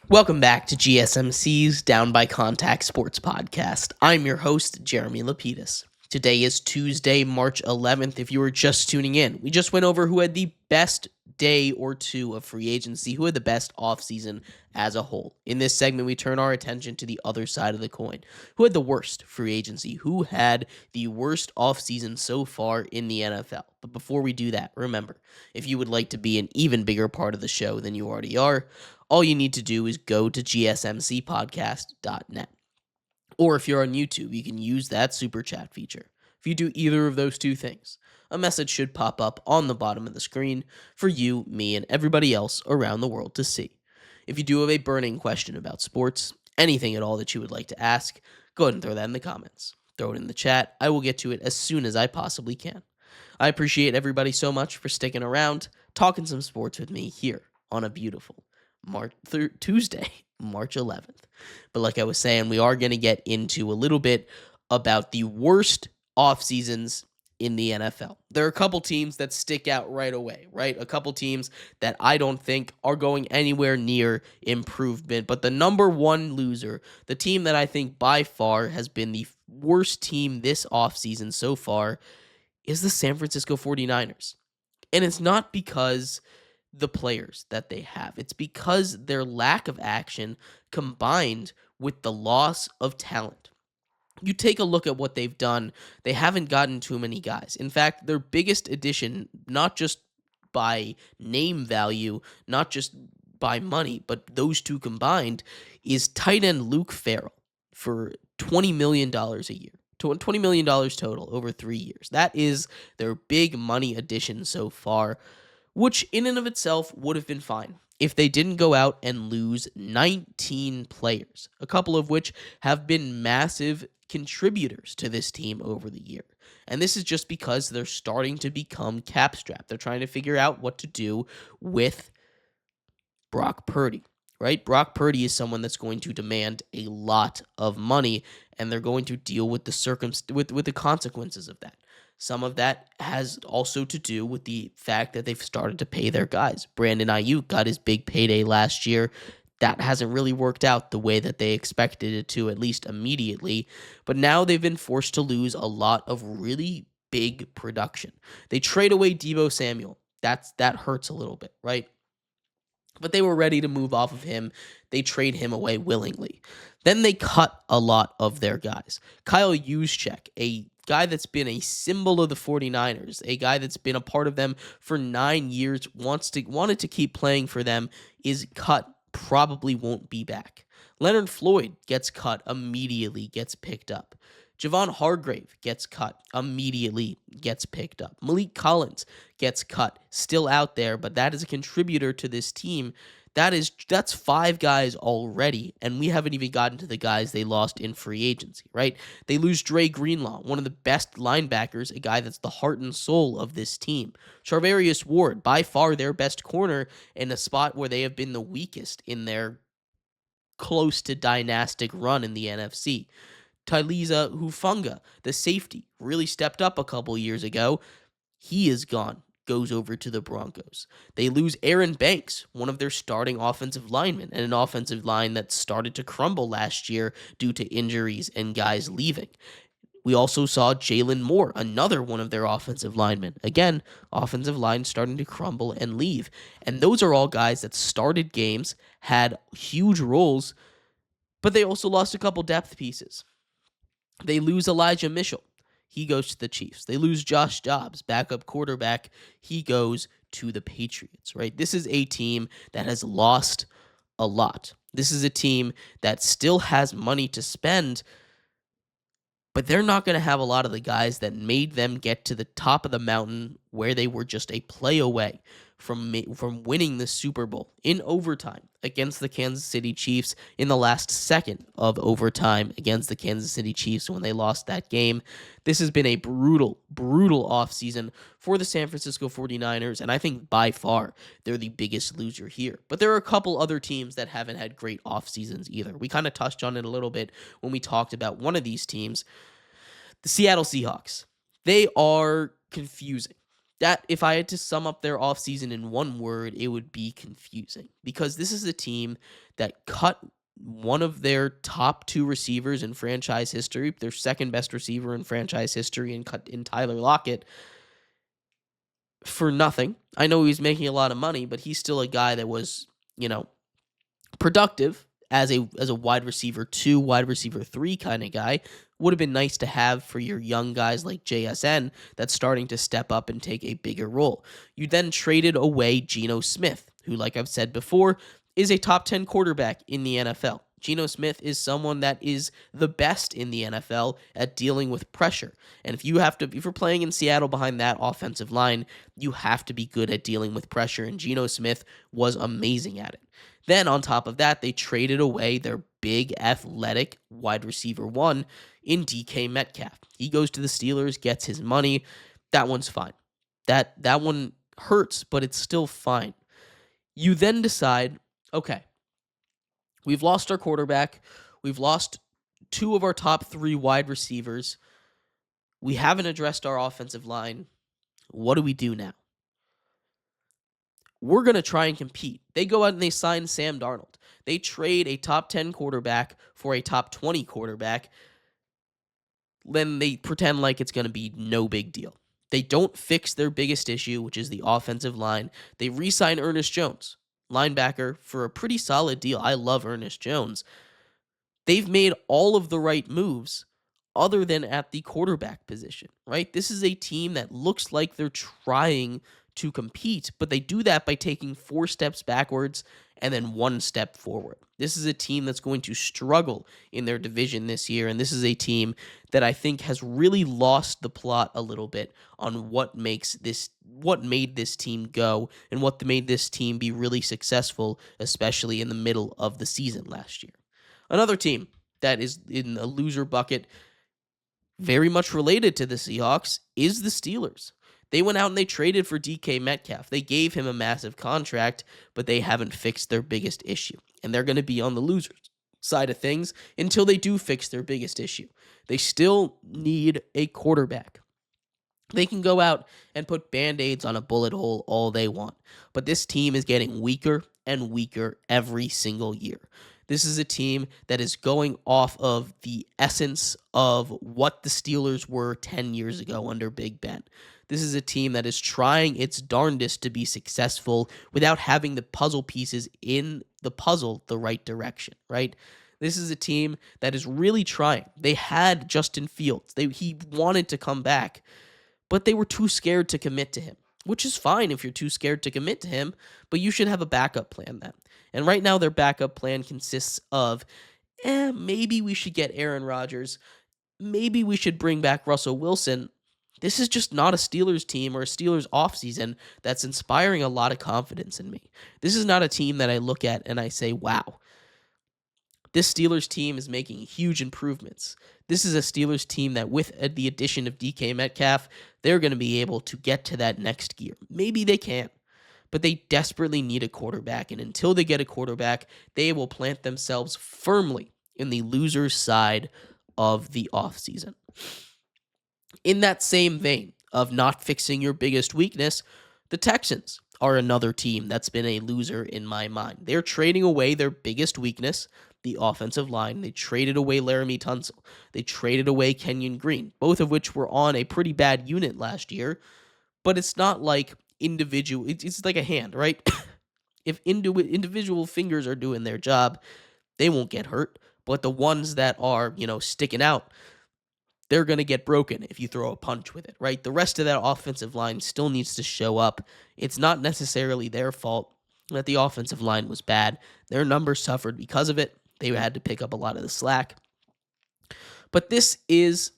Welcome back to GSMC's Down by Contact Sports Podcast. I'm your host, Jeremy Lapidus. Today is Tuesday, March 11th. If you were just tuning in, we just went over who had the best day or two of free agency, who had the best offseason as a whole. In this segment, we turn our attention to the other side of the coin. Who had the worst free agency? Who had the worst offseason so far in the NFL? But before we do that, remember, if you would like to be an even bigger part of the show than you already are, all you need to do is go to gsmcpodcast.net. Or if you're on YouTube, you can use that super chat feature. If you do either of those two things, a message should pop up on the bottom of the screen for you, me, and everybody else around the world to see. If you do have a burning question about sports, anything at all that you would like to ask, go ahead and throw that in the comments. Throw it in the chat. I will get to it as soon as I possibly can. I appreciate everybody so much for sticking around, talking some sports with me here on a beautiful Tuesday, March 11th. But like I was saying, we are going to get into a little bit about the worst off seasons in the NFL. There are a couple teams that stick out right away, right? A couple teams that I don't think are going anywhere near improvement. But the number one loser, the team that I think by far has been the worst team this offseason so far, is the San Francisco 49ers. And it's not because the players that they have. It's because their lack of action combined with the loss of talent. You take a look at what they've done, they haven't gotten too many guys. In fact, their biggest addition, not just by name value, not just by money, but those two combined, is tight end Luke Farrell for $20 million a year. $20 million total over 3 years. That is their big money addition so far, which in and of itself would have been fine if they didn't go out and lose 19 players, a couple of which have been massive contributors to this team over the year. And this is just because they're starting to become cap-strapped. They're trying to figure out what to do with Brock Purdy, right? Brock Purdy is someone that's going to demand a lot of money, and they're going to deal with the consequences of that. Some of that has also to do with the fact that they've started to pay their guys. Brandon Ayuk got his big payday last year. That hasn't really worked out the way that they expected it to, at least immediately. But now they've been forced to lose a lot of really big production. They trade away Deebo Samuel. That hurts a little bit, right? But they were ready to move off of him. They trade him away willingly. Then they cut a lot of their guys. Kyle Juszczyk, a guy that's been a symbol of the 49ers, a guy that's been a part of them for 9 years, wanted to keep playing for them, is cut, probably won't be back. Leonard Floyd gets cut, immediately gets picked up. Javon Hargrave gets cut, immediately gets picked up. Malik Collins gets cut, still out there, but that is a contributor to this team. That's 5 guys already, and we haven't even gotten to the guys they lost in free agency, right? They lose Dre Greenlaw, one of the best linebackers, a guy that's the heart and soul of this team. Charvarius Ward, by far their best corner, in a spot where they have been the weakest in their close to dynastic run in the NFC. Tyliza Hufunga, the safety, really stepped up a couple years ago. He is gone, goes over to the Broncos. They lose Aaron Banks, one of their starting offensive linemen, and an offensive line that started to crumble last year due to injuries and guys leaving. We also saw Jalen Moore, another one of their offensive linemen. Again, offensive line starting to crumble and leave. And those are all guys that started games, had huge roles, but they also lost a couple depth pieces. They lose Elijah Mitchell. He goes to the Chiefs. They lose Josh Dobbs, backup quarterback. He goes to the Patriots, right? This is a team that has lost a lot. This is a team that still has money to spend, but they're not going to have a lot of the guys that made them get to the top of the mountain where they were just a play away from winning the Super Bowl in overtime against the Kansas City Chiefs in the last second of overtime against the Kansas City Chiefs when they lost that game. This has been a brutal offseason for the San Francisco 49ers, and I think by far they're the biggest loser here. But there are a couple other teams that haven't had great off seasons either. We kind of touched on it a little bit when we talked about one of these teams, the Seattle Seahawks. They are confusing. That if I had to sum up their offseason in one word, it would be confusing because this is a team that cut one of their top two receivers in franchise history, their second best receiver in franchise history, and cut in Tyler Lockett for nothing. I know he's making a lot of money, but he's still a guy that was, you know, productive as a wide receiver 2, wide receiver 3 kind of guy. Would have been nice to have for your young guys like JSN that's starting to step up and take a bigger role. You then traded away Geno Smith, who, like I've said before, is a top 10 quarterback in the NFL. Geno Smith is someone that is the best in the NFL at dealing with pressure. And if you're playing in Seattle behind that offensive line, you have to be good at dealing with pressure. And Geno Smith was amazing at it. Then on top of that, they traded away their big athletic wide receiver 1 in DK Metcalf. He goes to the Steelers, gets his money. That one's fine. That one hurts, but it's still fine. You then decide, okay, we've lost our quarterback. We've lost 2 of our top 3 wide receivers. We haven't addressed our offensive line. What do we do now? We're going to try and compete. They go out and they sign Sam Darnold. They trade a top 10 quarterback for a top 20 quarterback. Then they pretend like it's going to be no big deal. They don't fix their biggest issue, which is the offensive line. They re-sign Ernest Jones, linebacker, for a pretty solid deal. I love Ernest Jones. They've made all of the right moves other than at the quarterback position, right? This is a team that looks like they're trying to compete, but they do that by taking 4 steps backwards and then 1 step forward. This is a team that's going to struggle in their division this year, and this is a team that I think has really lost the plot a little bit on what made this team go and what made this team be really successful, especially in the middle of the season last year. Another team that is in a loser bucket, very much related to the Seahawks, is the Steelers. They went out and they traded for DK Metcalf. They gave him a massive contract, but they haven't fixed their biggest issue. And they're going to be on the losers side of things until they do fix their biggest issue. They still need a quarterback. They can go out and put Band-Aids on a bullet hole all they want, but this team is getting weaker and weaker every single year. This is a team that is going off of the essence of what the Steelers were 10 years ago under Big Ben. This is a team that is trying its darndest to be successful without having the puzzle pieces in the puzzle the right direction, right? This is a team that is really trying. They had Justin Fields. He wanted to come back, but they were too scared to commit to him, which is fine if you're too scared to commit to him, but you should have a backup plan then. And right now their backup plan consists of, maybe we should get Aaron Rodgers. Maybe we should bring back Russell Wilson. This is just not a Steelers team or a Steelers offseason that's inspiring a lot of confidence in me. This is not a team that I look at and I say, wow, this Steelers team is making huge improvements. This is a Steelers team that with the addition of DK Metcalf, they're going to be able to get to that next gear. Maybe they can't, but they desperately need a quarterback. And until they get a quarterback, they will plant themselves firmly in the loser's side of the offseason. In that same vein of not fixing your biggest weakness, the Texans are another team that's been a loser in my mind. They're trading away their biggest weakness, the offensive line. They traded away Laramie Tunsil. They traded away Kenyon Green, both of which were on a pretty bad unit last year, but it's not like individual. It's like a hand, right? If individual fingers are doing their job, they won't get hurt, but the ones that are, sticking out, they're going to get broken if you throw a punch with it, right? The rest of that offensive line still needs to show up. It's not necessarily their fault that the offensive line was bad. Their numbers suffered because of it. They had to pick up a lot of the slack. But this is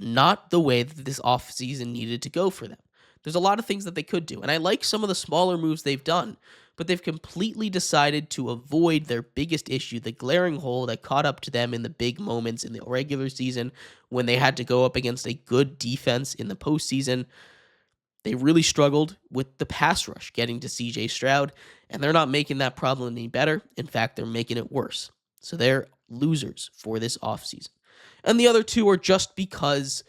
not the way that this offseason needed to go for them. There's a lot of things that they could do, and I like some of the smaller moves they've done, but they've completely decided to avoid their biggest issue, the glaring hole that caught up to them in the big moments in the regular season when they had to go up against a good defense in the postseason. They really struggled with the pass rush getting to CJ Stroud, and they're not making that problem any better. In fact, they're making it worse. So they're losers for this offseason. And the other two are just because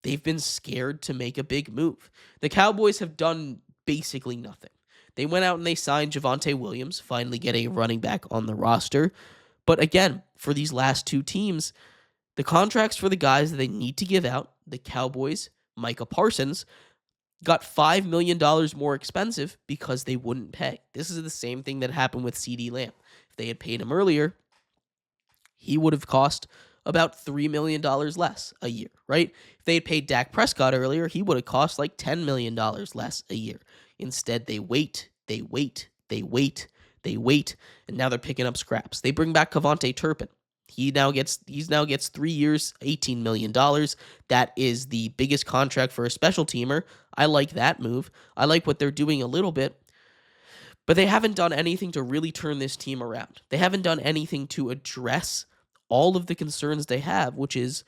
they've been scared to make a big move. The Cowboys have done basically nothing. They went out and they signed Javonte Williams, finally getting a running back on the roster. But again, for these last two teams, the contracts for the guys that they need to give out, the Cowboys, Micah Parsons, got $5 million more expensive because they wouldn't pay. This is the same thing that happened with CeeDee Lamb. If they had paid him earlier, he would have cost about $3 million less a year, right? If they had paid Dak Prescott earlier, he would have cost like $10 million less a year. Instead, they wait, and now they're picking up scraps. They bring back Kevontae Turpin. He now gets 3 years, $18 million. That is the biggest contract for a special teamer. I like that move. I like what they're doing a little bit. But they haven't done anything to really turn this team around. They haven't done anything to address all of the concerns they have, which is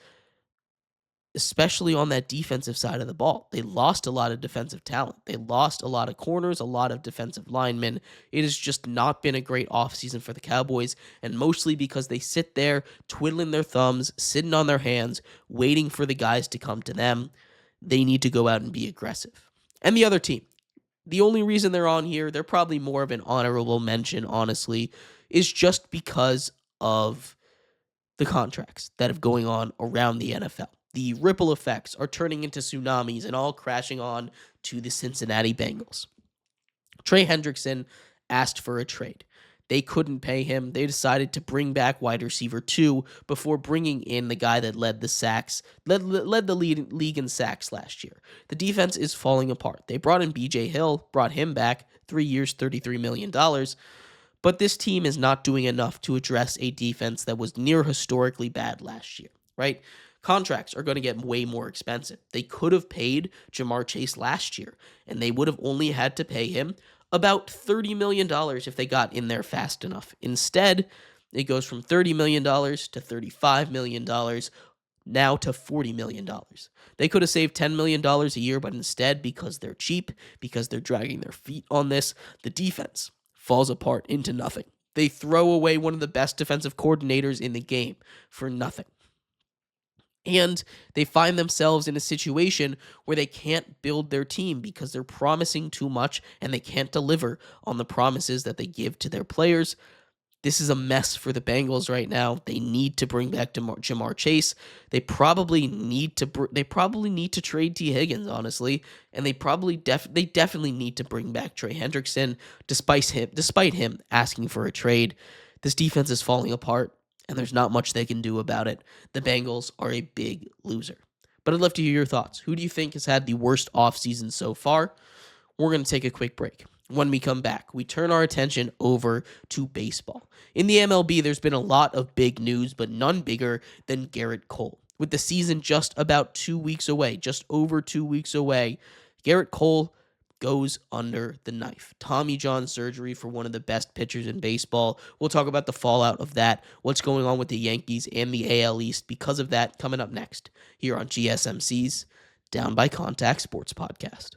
especially on that defensive side of the ball. They lost a lot of defensive talent. They lost a lot of corners, a lot of defensive linemen. It has just not been a great offseason for the Cowboys, and mostly because they sit there twiddling their thumbs, sitting on their hands, waiting for the guys to come to them. They need to go out and be aggressive. And the other team, the only reason they're on here, they're probably more of an honorable mention, honestly, is just because of the contracts that have going on around the NFL. The ripple effects are turning into tsunamis and all crashing on to the Cincinnati Bengals. Trey Hendrickson asked for a trade. They couldn't pay him. They decided to bring back wide receiver 2 before bringing in the guy that led the league in sacks last year. The defense is falling apart. They brought in BJ Hill, brought him back, 3 years, $33 million. But this team is not doing enough to address a defense that was near historically bad last year, right? Contracts are going to get way more expensive. They could have paid Ja'Marr Chase last year, and they would have only had to pay him about $30 million if they got in there fast enough. Instead, it goes from $30 million to $35 million, now to $40 million. They could have saved $10 million a year, but instead, because they're cheap, because they're dragging their feet on this, the defense falls apart into nothing. They throw away one of the best defensive coordinators in the game for nothing. And they find themselves in a situation where they can't build their team because they're promising too much and they can't deliver on the promises that they give to their players. This is a mess for the Bengals right now. They need to bring back Ja'Marr Chase. They probably need to trade T. Higgins, honestly, and they definitely need to bring back Trey Hendrickson, despite him asking for a trade. This defense is falling apart, and there's not much they can do about it. The Bengals are a big loser. But I'd love to hear your thoughts. Who do you think has had the worst offseason so far? We're going to take a quick break. When we come back, we turn our attention over to baseball. In the MLB, there's been a lot of big news, but none bigger than Garrett Cole. With the season just about 2 weeks away, just over 2 weeks away, Garrett Cole goes under the knife. Tommy John surgery for one of the best pitchers in baseball. We'll talk about the fallout of that, what's going on with the Yankees and the AL East because of that, coming up next here on GSMC's Down by Contact Sports Podcast.